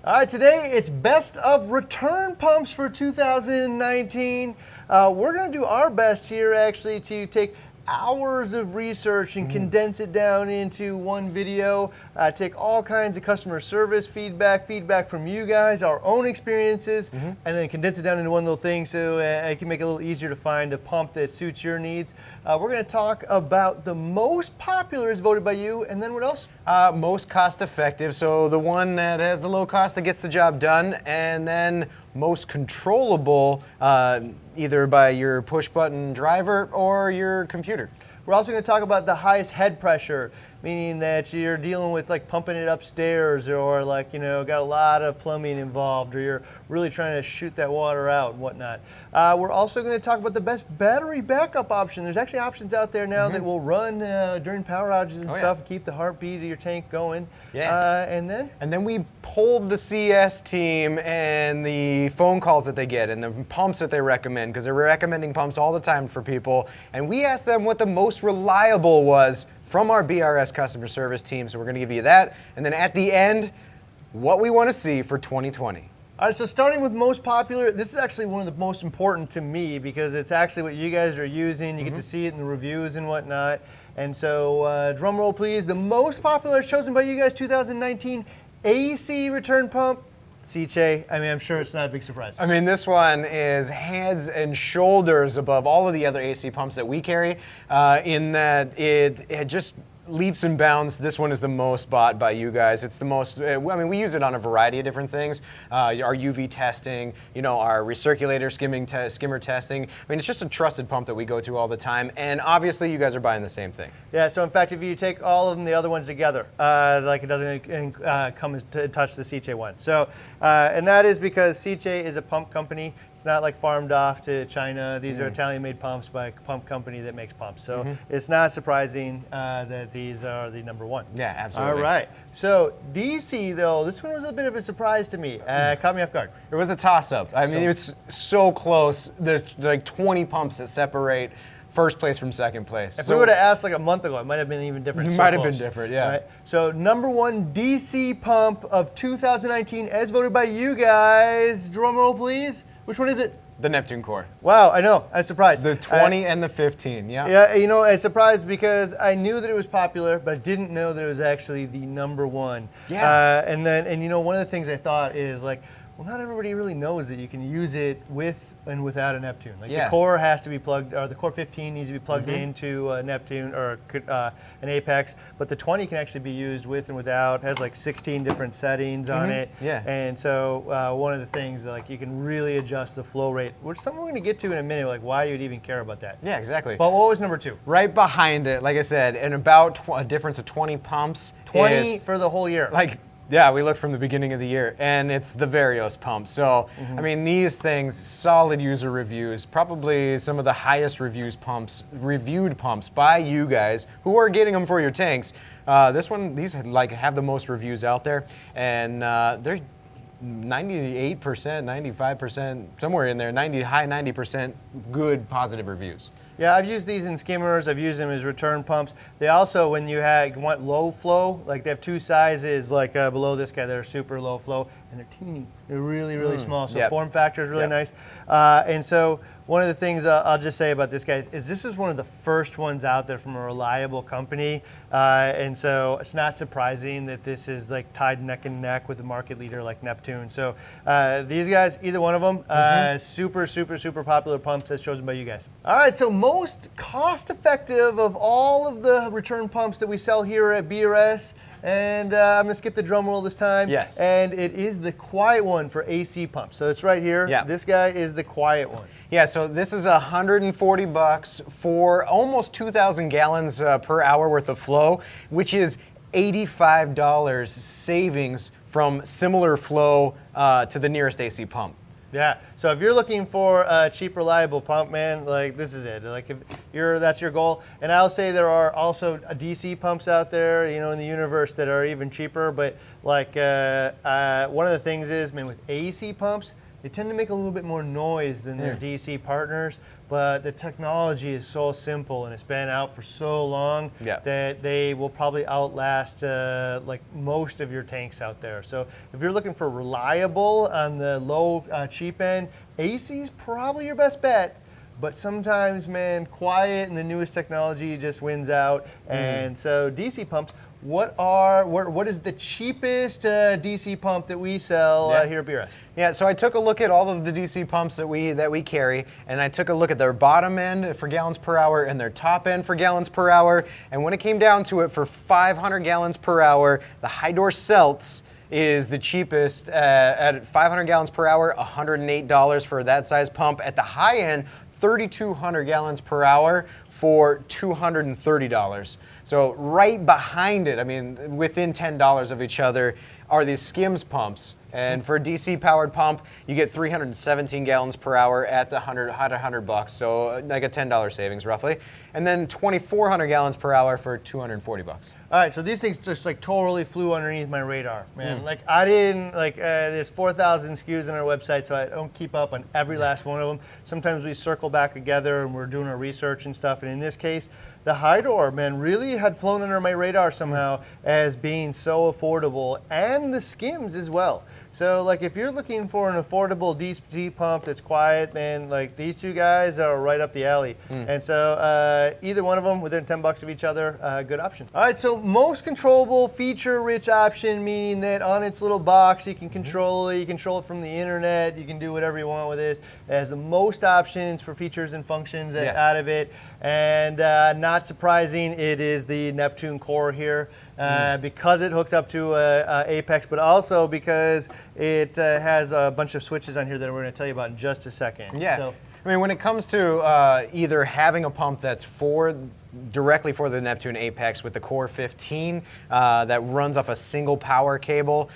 All right, today it's best of return pumps for 2019. We're going to do our best here actually to take hours of research and condense it down into one video, take all kinds of customer service feedback from you guys, our own experiences, and then condense it down into one little thing so it can make it a little easier to find a pump that suits your needs. We're going to talk about the most popular as voted by you, and then what else? Most cost effective, so the one that has the low cost that gets the job done, and then most controllable, either by your push button driver or your computer. We're also going to talk about the highest head pressure, meaning that you're dealing with like pumping it upstairs or like, you know, got a lot of plumbing involved or you're really trying to shoot that water out and whatnot. We're also going to talk about the best battery backup option. There's actually options out there now that will run during power outages and stuff, keep the heartbeat of your tank going. Yeah. And then we polled the CS team and the phone calls that they get and the pumps that they recommend, because they're recommending pumps all the time for people. And we asked them what the most reliable was from our BRS Customer Service team. So we're going to give you that. And then at the end, what we want to see for 2020. All right, so starting with most popular, this is actually one of the most important to me because it's actually what you guys are using. You get to see it in the reviews and whatnot. And so drum roll please, the most popular chosen by you guys 2019 AC return pump, Seche. I mean, I'm sure it's not a big surprise. I mean, this one is heads and shoulders above all of the other AC pumps that we carry, in that it just leaps and bounds. This one is the most bought by you guys. It's the most, I mean, we use it on a variety of different things. Our UV testing, you know, our recirculator skimmer testing. I mean, it's just a trusted pump that we go to all the time. And obviously you guys are buying the same thing. Yeah, so in fact, if you take all of them, the other ones together, like it doesn't come to touch the Seche one. So, and that is because Seche is a pump company. It's not like farmed off to China. These are Italian-made pumps by a pump company that makes pumps. So it's not surprising that these are the number one. Yeah, absolutely. All right. So DC though, this one was a bit of a surprise to me. Caught me off guard. It was a toss-up. I mean, it's so close. There's like 20 pumps that separate first place from second place. If we would have asked like a month ago, it might have been even different. It might have been different, yeah. Right? So number one DC pump of 2019 as voted by you guys. Drum roll please. Which one is it? The Neptune Core. Wow, I know. I was surprised. The 20 and the 15, yeah. Yeah, you know, I was surprised because I knew that it was popular, but I didn't know that it was actually the number one. Yeah. And you know, one of the things I thought is like, well, not everybody really knows that you can use it with and without a Neptune. Like the core has to be plugged, or the core 15 needs to be plugged into a Neptune or an Apex, but the 20 can actually be used with and without. It has like 16 different settings on it. Yeah. And so one of the things, like you can really adjust the flow rate, which something we're gonna get to in a minute, like why you'd even care about that. Yeah, exactly. But what was number two? Right behind it, like I said, and about a difference of 20 pumps. 20 for the whole year. Like, yeah, we looked from the beginning of the year, and it's the Varios pump. So, I mean, these things, solid user reviews, probably some of the highest reviewed pumps by you guys who are getting them for your tanks. These like have the most reviews out there, and they're 98%, 95%, somewhere in there, high 90% good positive reviews. Yeah, I've used these in skimmers. I've used them as return pumps. They also, when you want low flow, like they have two sizes, like below this guy, they're super low flow, and they're teeny. They're really, really small. So form factor is really nice. And so one of the things I'll just say about this guy is this is one of the first ones out there from a reliable company. And so it's not surprising that this is like tied neck and neck with a market leader like Neptune. So these guys, either one of them, super, super, super popular pumps that's chosen by you guys. All right, so most cost effective of all of the return pumps that we sell here at BRS. And I'm gonna skip the drum roll this time. Yes. And it is the quiet one for AC pumps. So it's right here. Yeah. This guy is the quiet one. Yeah, so this is $140 for almost 2,000 gallons per hour worth of flow, which is $85 savings from similar flow to the nearest AC pump. Yeah, so if you're looking for a cheap, reliable pump, man, like this is it. Like if that's your goal. And I'll say there are also DC pumps out there, you know, in the universe that are even cheaper. But like one of the things is, man, with AC pumps, they tend to make a little bit more noise than their DC partners. but the technology is so simple and it's been out for so long that they will probably outlast like most of your tanks out there. So if you're looking for reliable on the low cheap end, AC is probably your best bet. But sometimes, man, quiet and the newest technology just wins out. And so DC pumps, what is the cheapest DC pump that we sell here at BRS? Yeah, so I took a look at all of the DC pumps that we carry, and I took a look at their bottom end for gallons per hour and their top end for gallons per hour. And when it came down to it, for 500 gallons per hour, the high door Celts is the cheapest at 500 gallons per hour, $108 for that size pump. At the high end, 3,200 gallons per hour for $230. So right behind it, I mean, within $10 of each other, are these skims pumps. And for a DC powered pump, you get 317 gallons per hour at the $100, so like a $10 savings roughly. And then 2,400 gallons per hour for $240. All right, so these things just like totally flew underneath my radar, man. Like I didn't, like there's 4,000 SKUs on our website, so I don't keep up on every last one of them. Sometimes we circle back together and we're doing our research and stuff. And in this case, the high door, man, really had flown under my radar somehow as being so affordable, and the skims as well. So like if you're looking for an affordable DC pump that's quiet, man, like these two guys are right up the alley. And so either one of them within 10 bucks of each other, good option. All right, so most controllable, feature-rich option, meaning that on its little box you can control it, you control it from the internet, you can do whatever you want with it. It has the most options for features and functions out of it. And not surprising, it is the Neptune core here. Because it hooks up to Apex, but also because it has a bunch of switches on here that we're going to tell you about in just a second. Yeah. So, I mean, when it comes to either having a pump that's directly for the Neptune Apex with the Core 15 that runs off a single power cable,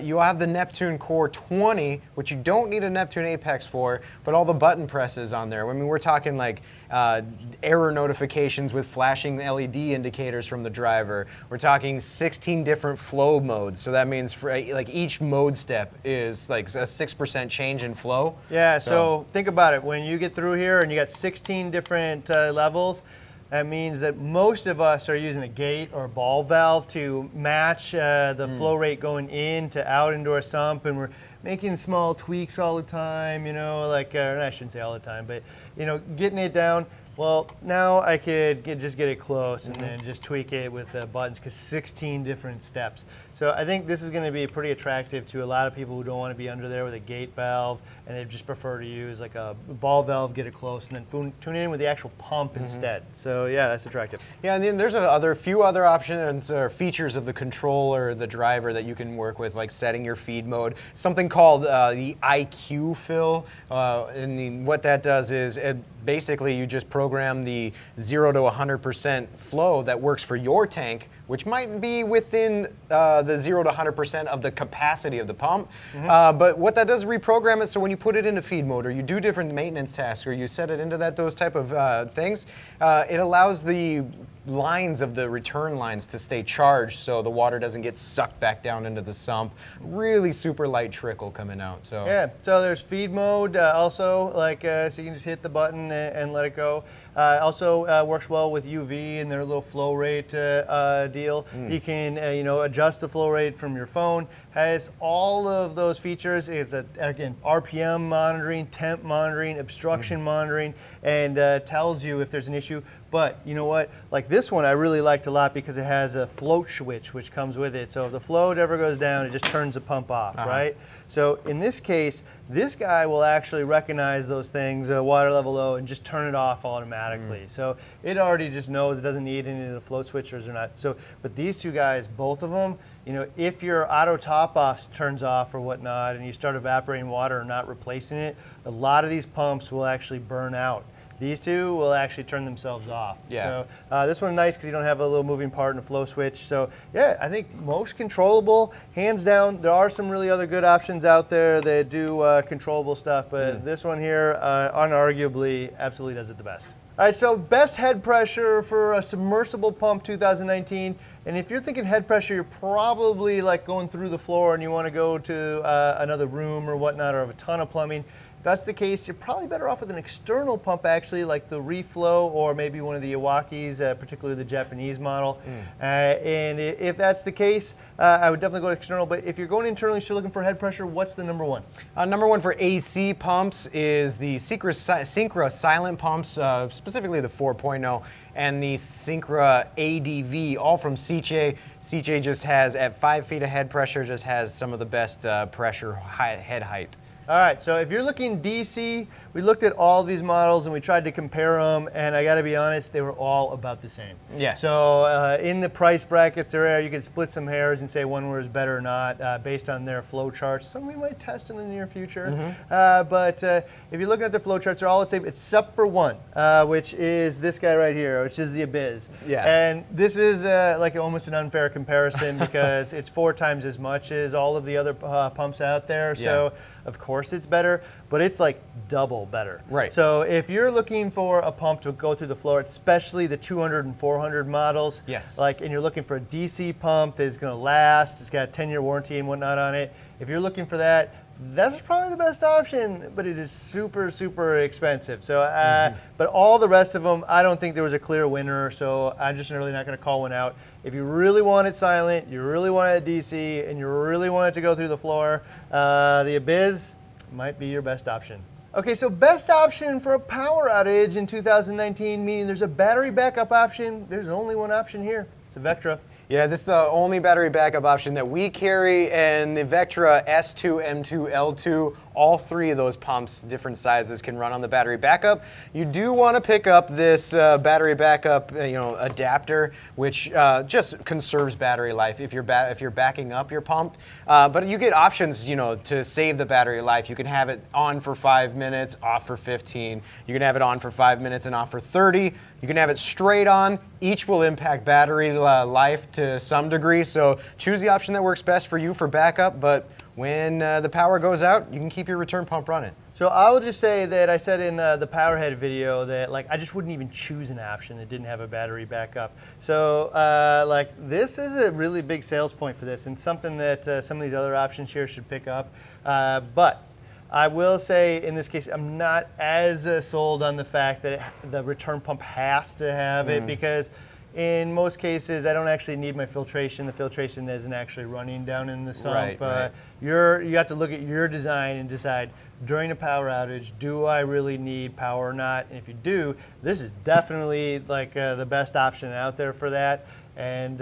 you have the Neptune Core 20, which you don't need a Neptune Apex for, but all the button presses on there. I mean, we're talking like error notifications with flashing LED indicators from the driver. We're talking 16 different flow modes. So that means for like each mode step is like a 6% change in flow. Yeah, so think about it. When you get through here and you got 16 different levels, that means that most of us are using a gate or a ball valve to match the flow rate going in to out into our sump, and we're making small tweaks all the time, you know, like, I shouldn't say all the time, but, you know, getting it down. Well, now I could just get it close and then just tweak it with the buttons, because 16 different steps. So I think this is going to be pretty attractive to a lot of people who don't want to be under there with a gate valve, and they just prefer to use like a ball valve, get it close, and then tune in with the actual pump instead. So yeah, that's attractive. Yeah, and then there's a few other options or features of the controller, the driver that you can work with, like setting your feed mode. Something called the IQ fill, and what that does is basically you just program the 0 to 100% flow that works for your tank, which might be within the 0 to 100% of the capacity of the pump. But what that does is reprogram it, so when you put it into feed mode or you do different maintenance tasks or you set it into those type of things, it allows the lines of the return lines to stay charged so the water doesn't get sucked back down into the sump. Really super light trickle coming out. So yeah, so there's feed mode also, like so you can just hit the button and let it go. Also works well with UV and their little flow rate deal. You can adjust the flow rate from your phone. Has all of those features. It's again RPM monitoring, temp monitoring, obstruction monitoring, and tells you if there's an issue. But you know what? Like this one I really liked a lot because it has a float switch which comes with it. So if the float ever goes down, it just turns the pump off, right? So in this case, this guy will actually recognize those things, water level low, and just turn it off automatically. So it already just knows it doesn't need any of the float switchers or not. So, but these two guys, both of them, you know, if your auto top-offs turns off or whatnot and you start evaporating water or not replacing it, a lot of these pumps will actually burn out. These two will actually turn themselves off. Yeah. So this one's nice because you don't have a little moving part and a flow switch. So yeah, I think most controllable, hands down. There are some really other good options out there that do controllable stuff, but this one here, unarguably, absolutely does it the best. All right, so best head pressure for a submersible pump 2019. And if you're thinking head pressure, you're probably like going through the floor and you want to go to another room or whatnot, or have a ton of plumbing. that's the case, you're probably better off with an external pump actually, like the Reef Flow or maybe one of the Iwaki's, particularly the Japanese model. And if that's the case, I would definitely go external. But if you're going internally, still looking for head pressure, what's the number one? Number one for AC pumps is the Syncra silent pumps, specifically the 4.0, and the Syncra ADV, all from Seche. Seche just has, at 5 feet of head pressure, just has some of the best pressure head height. All right, so if you're looking DC, we looked at all these models and we tried to compare them, and I gotta be honest, they were all about the same. Yeah. So in the price brackets there, you could split some hairs and say one was better or not based on their flow charts. Some we might test in the near future. But if you're looking at the flow charts, they're all the same, except for one, which is this guy right here, which is the Abyss. Yeah. And this is like almost an unfair comparison because it's 4 times as much as all of the other pumps out there. So of course it's better, but it's like double better. Right. So if you're looking for a pump to go through the floor, especially the 200 and 400 models, and you're looking for a DC pump that's gonna last, it's got a 10-year warranty and whatnot on it, if you're looking for that, that's probably the best option, but it is super, super expensive. So, but all the rest of them, I don't think there was a clear winner, so I'm just really not gonna call one out. If you really want it silent, you really want it DC, and you really want it to go through the floor, the Abyss might be your best option. Okay, so best option for a power outage in 2019, meaning there's a battery backup option. There's only one option here. It's a Vectra. Yeah, this is the only battery backup option that we carry, and the Vectra S2, M2, L2, all 3 of those pumps, different sizes, can run on the battery backup. You do want to pick up this battery backup, adapter, which just conserves battery life if you're backing up your pump. But you get options, to save the battery life. You can have it on for 5 minutes, off for 15. You can have it on for 5 minutes and off for 30. You can have it straight on. Each will impact battery life to some degree, so choose the option that works best for you for backup, but when the power goes out, you can keep your return pump running. So I will just say that I said in the Powerhead video that I just wouldn't even choose an option that didn't have a battery backup. So this is a really big sales point for this and something that some of these other options here should pick up. But I will say in this case, I'm not as sold on the fact that the return pump has to have it, because in most cases, I don't actually need my filtration. The filtration isn't actually running down in the sump. Right. You have to look at your design and decide, during a power outage, do I really need power or not? And if you do, this is definitely the best option out there for that. And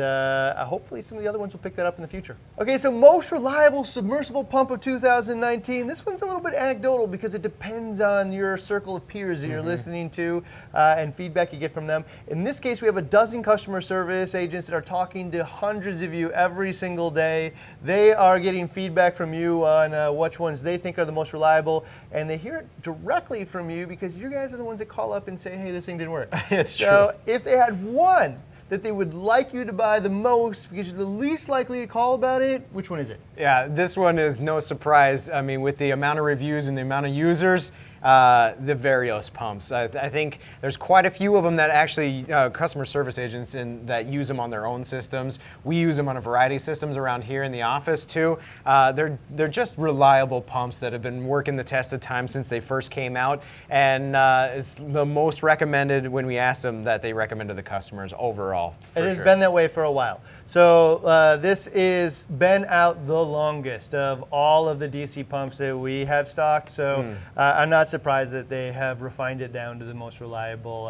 hopefully some of the other ones will pick that up in the future. Okay, so most reliable submersible pump of 2019. This one's a little bit anecdotal because it depends on your circle of peers that you're listening to and feedback you get from them. In this case, we have a dozen customer service agents that are talking to hundreds of you every single day. They are getting feedback from you on which ones they think are the most reliable, and they hear it directly from you because you guys are the ones that call up and say, hey, this thing didn't work. It's true. So if they had one that they would like you to buy the most because you're the least likely to call about it, which one is it? Yeah, this one is no surprise. I mean, with the amount of reviews and the amount of users, the BRS pumps. I think there's quite a few of them that actually customer service agents that use them on their own systems. We use them on a variety of systems around here in the office too. They're just reliable pumps that have been working the test of time since they first came out, and it's the most recommended when we ask them that they recommend to the customers overall. It has been that way for a while. So this is been out the longest of all of the DC pumps that we have stocked. So I'm not surprised that they have refined it down to the most reliable,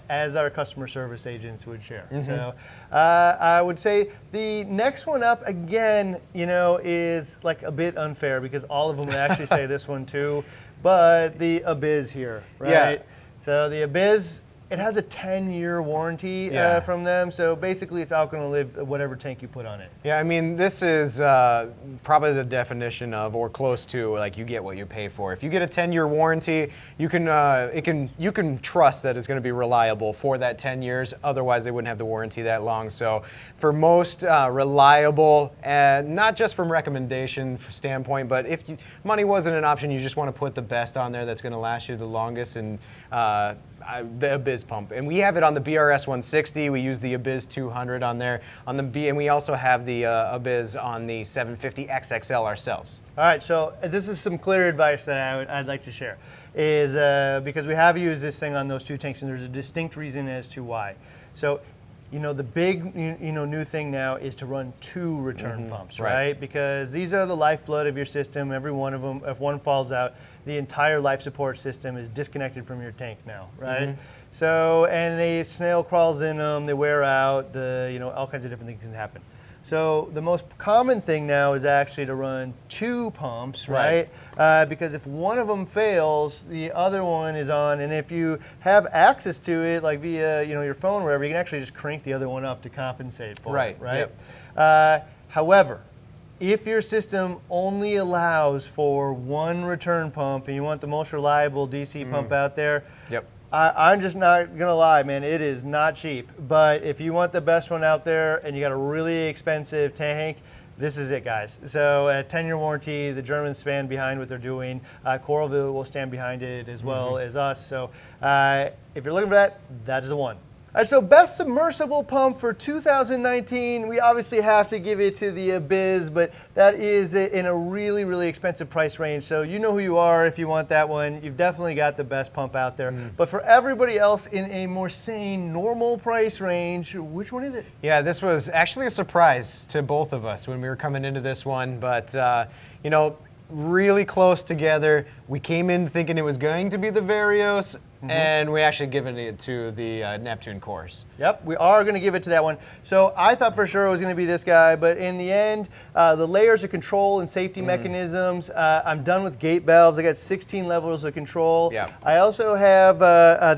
as our customer service agents would share. So I would say the next one up again, is a bit unfair because all of them would actually say this one too, but the Abyss here, right? Yeah. So the Abyss, it has a 10-year warranty from them, so basically it's out going to live whatever tank you put on it. Yeah, I mean, this is probably the definition of, or close to, you get what you pay for. If you get a 10-year warranty, you can trust that it's going to be reliable for that 10 years. Otherwise, they wouldn't have the warranty that long. So, for most reliable, not just from recommendation standpoint, but if money wasn't an option, you just want to put the best on there that's going to last you the longest. And the Abyss pump, and we have it on the BRS 160. We use the Abyss 200 on there on the and we also have the Abyss on the 750 XXL ourselves. All right, so this is some clear advice that I'd like to share, is because we have used this thing on those two tanks, and there's a distinct reason as to why. So, you know, the big new thing now is to run 2 return pumps, right? Because these are the lifeblood of your system. Every one of them, if one falls out, the entire life support system is disconnected from your tank now, right? So, and a snail crawls in them, they wear out, all kinds of different things can happen. So the most common thing now is actually to run 2 pumps, right? Because if one of them fails, the other one is on, and if you have access to it, like via your phone or wherever, you can actually just crank the other one up to compensate for it, right? Yep. However, if your system only allows for 1 return pump and you want the most reliable DC pump out there, I'm just not gonna lie, man, it is not cheap. But if you want the best one out there and you got a really expensive tank, this is it, guys. So a 10-year warranty, the Germans stand behind what they're doing. Controllable will stand behind it as well as us. So if you're looking for that, that is the one. All right, so best submersible pump for 2019, we obviously have to give it to the Abyss, but that is in a really, really expensive price range. So you know who you are if you want that one. You've definitely got the best pump out there. But for everybody else in a more sane, normal price range, which one is it? Yeah, this was actually a surprise to both of us when we were coming into this one, but really close together. We came in thinking it was going to be the Varios, and we actually given it to the Neptune cores. Yep, we are going to give it to that one. So I thought for sure it was going to be this guy, but in the end, the layers of control and safety mechanisms, I'm done with gate valves. I got 16 levels of control. Yep. I also have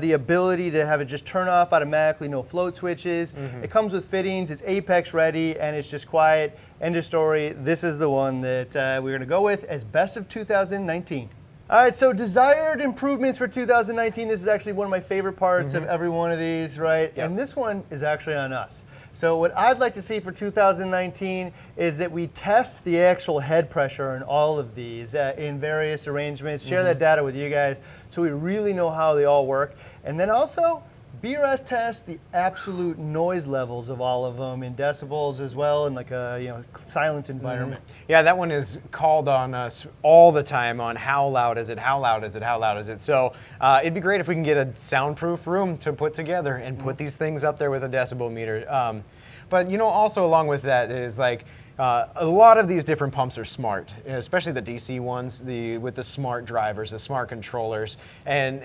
the ability to have it just turn off automatically, no float switches. It comes with fittings, it's Apex ready, and it's just quiet. End of story. This is the one that we're going to go with as best of 2019. All right, so desired improvements for 2019. This is actually one of my favorite parts of every one of these, right? Yep. And this one is actually on us. So what I'd like to see for 2019 is that we test the actual head pressure in all of these in various arrangements, share that data with you guys so we really know how they all work. And then also, BRS test the absolute noise levels of all of them in decibels as well, in like a silent environment. Yeah, that one is called on us all the time on how loud is it, how loud is it, how loud is it. So it'd be great if we can get a soundproof room to put together and put these things up there with a decibel meter. But also along with that is like, a lot of these different pumps are smart, especially the DC ones, with the smart drivers, the smart controllers, and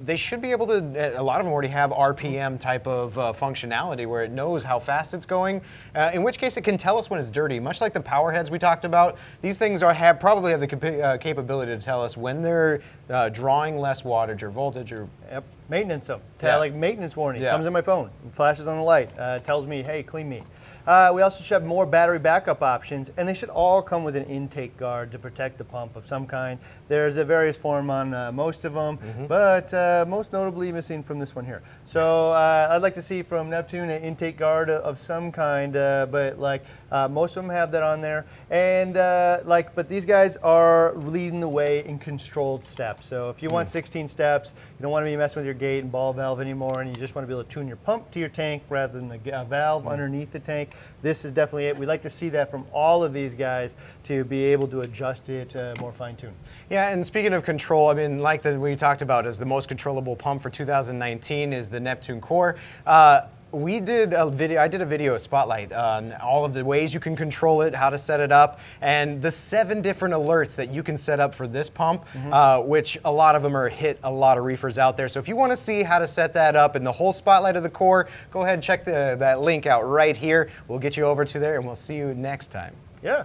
they should be able to, a lot of them already have RPM type of functionality where it knows how fast it's going, in which case it can tell us when it's dirty. Much like the power heads we talked about, these things probably have the capability to tell us when they're drawing less wattage or voltage or... Yep. Maintenance them. Like maintenance warning. Comes in my phone, flashes on the light, tells me, hey, clean me. We also should have more battery backup options, and they should all come with an intake guard to protect the pump of some kind. There's a various form on most of them, but most notably missing from this one here. So I'd like to see from Neptune an intake guard of some kind, but most of them have that on there. And but these guys are leading the way in controlled steps. So if you want 16 steps, you don't want to be messing with your gate and ball valve anymore, and you just want to be able to tune your pump to your tank rather than a valve underneath the tank, this is definitely it. We'd like to see that from all of these guys to be able to adjust it more fine-tuned. Yeah, and speaking of control, I mean, like we talked about, is the most controllable pump for 2019 is the Neptune core. I did a video spotlight on all of the ways you can control it, how to set it up, and the 7 different alerts that you can set up for this pump, which a lot of them are hit a lot of reefers out there. So if you want to see how to set that up and the whole spotlight of the core, go ahead and check that link out right here. We'll get you over to there, and we'll see you next time. Yeah.